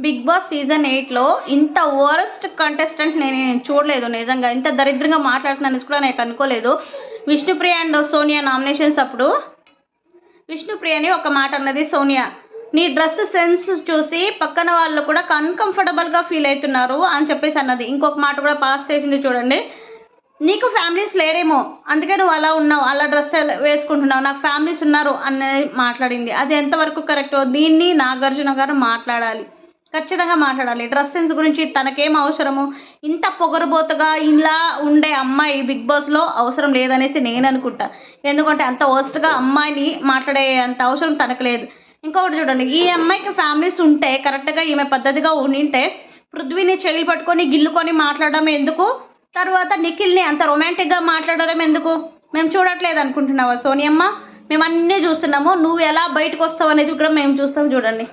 Big boss season 8లో ఇంత worst contestant నేను చూడలేదు. నిజంగా ఇంత దరిద్రంగా మాట్లాడుతున్నాను కూడా నేను అనుకోలేదు. విష్ణుప్రియ అండ్ సోనియా నామినేషన్స్ అప్పుడు విష్ణుప్రియని ఒక మాట అన్నది సోనియా, నీ డ్రెస్ సెన్స్ చూసి పక్కన వాళ్ళు కూడా అన్కంఫర్టబుల్గా ఫీల్ అవుతున్నారు అని చెప్పేసి అన్నది. ఇంకొక మాట కూడా పాస్ చేసింది చూడండి, నీకు ఫ్యామిలీస్ లేరేమో అందుకే నువ్వు అలా ఉన్నావు, అలా డ్రెస్ వేసుకుంటున్నావు, నాకు ఫ్యామిలీస్ ఉన్నారు అనేది మాట్లాడింది. అది ఎంతవరకు కరెక్టో దీన్ని నాగార్జున గారు మాట్లాడాలి, ఖచ్చితంగా మాట్లాడాలి. డ్రెస్ సెన్స్ గురించి తనకేం అవసరము, ఇంత పొగరుబోతుగా ఇలా ఉండే అమ్మాయి బిగ్ బాస్లో అవసరం లేదనేసి నేను అనుకుంటా. ఎందుకంటే అంత వర్స్ట్గా అమ్మాయిని మాట్లాడే అంత అవసరం తనకు లేదు. ఇంకొకటి చూడండి, ఈ అమ్మాయికి ఫ్యామిలీస్ ఉంటే కరెక్ట్గా ఈమె పద్ధతిగా ఉండింటే పృథ్వీని చెయ్యి పట్టుకొని గిల్లుకొని మాట్లాడడం ఎందుకు, తర్వాత నిఖిల్ని అంత రొమాంటిక్గా మాట్లాడడం ఎందుకు? మేము చూడట్లేదు అనుకుంటున్నావా సోనియమ్మ? మేము అన్నీ చూస్తున్నాము, నువ్వు ఎలా బయటకు వస్తావు అనేది కూడా మేము చూస్తాం చూడండి.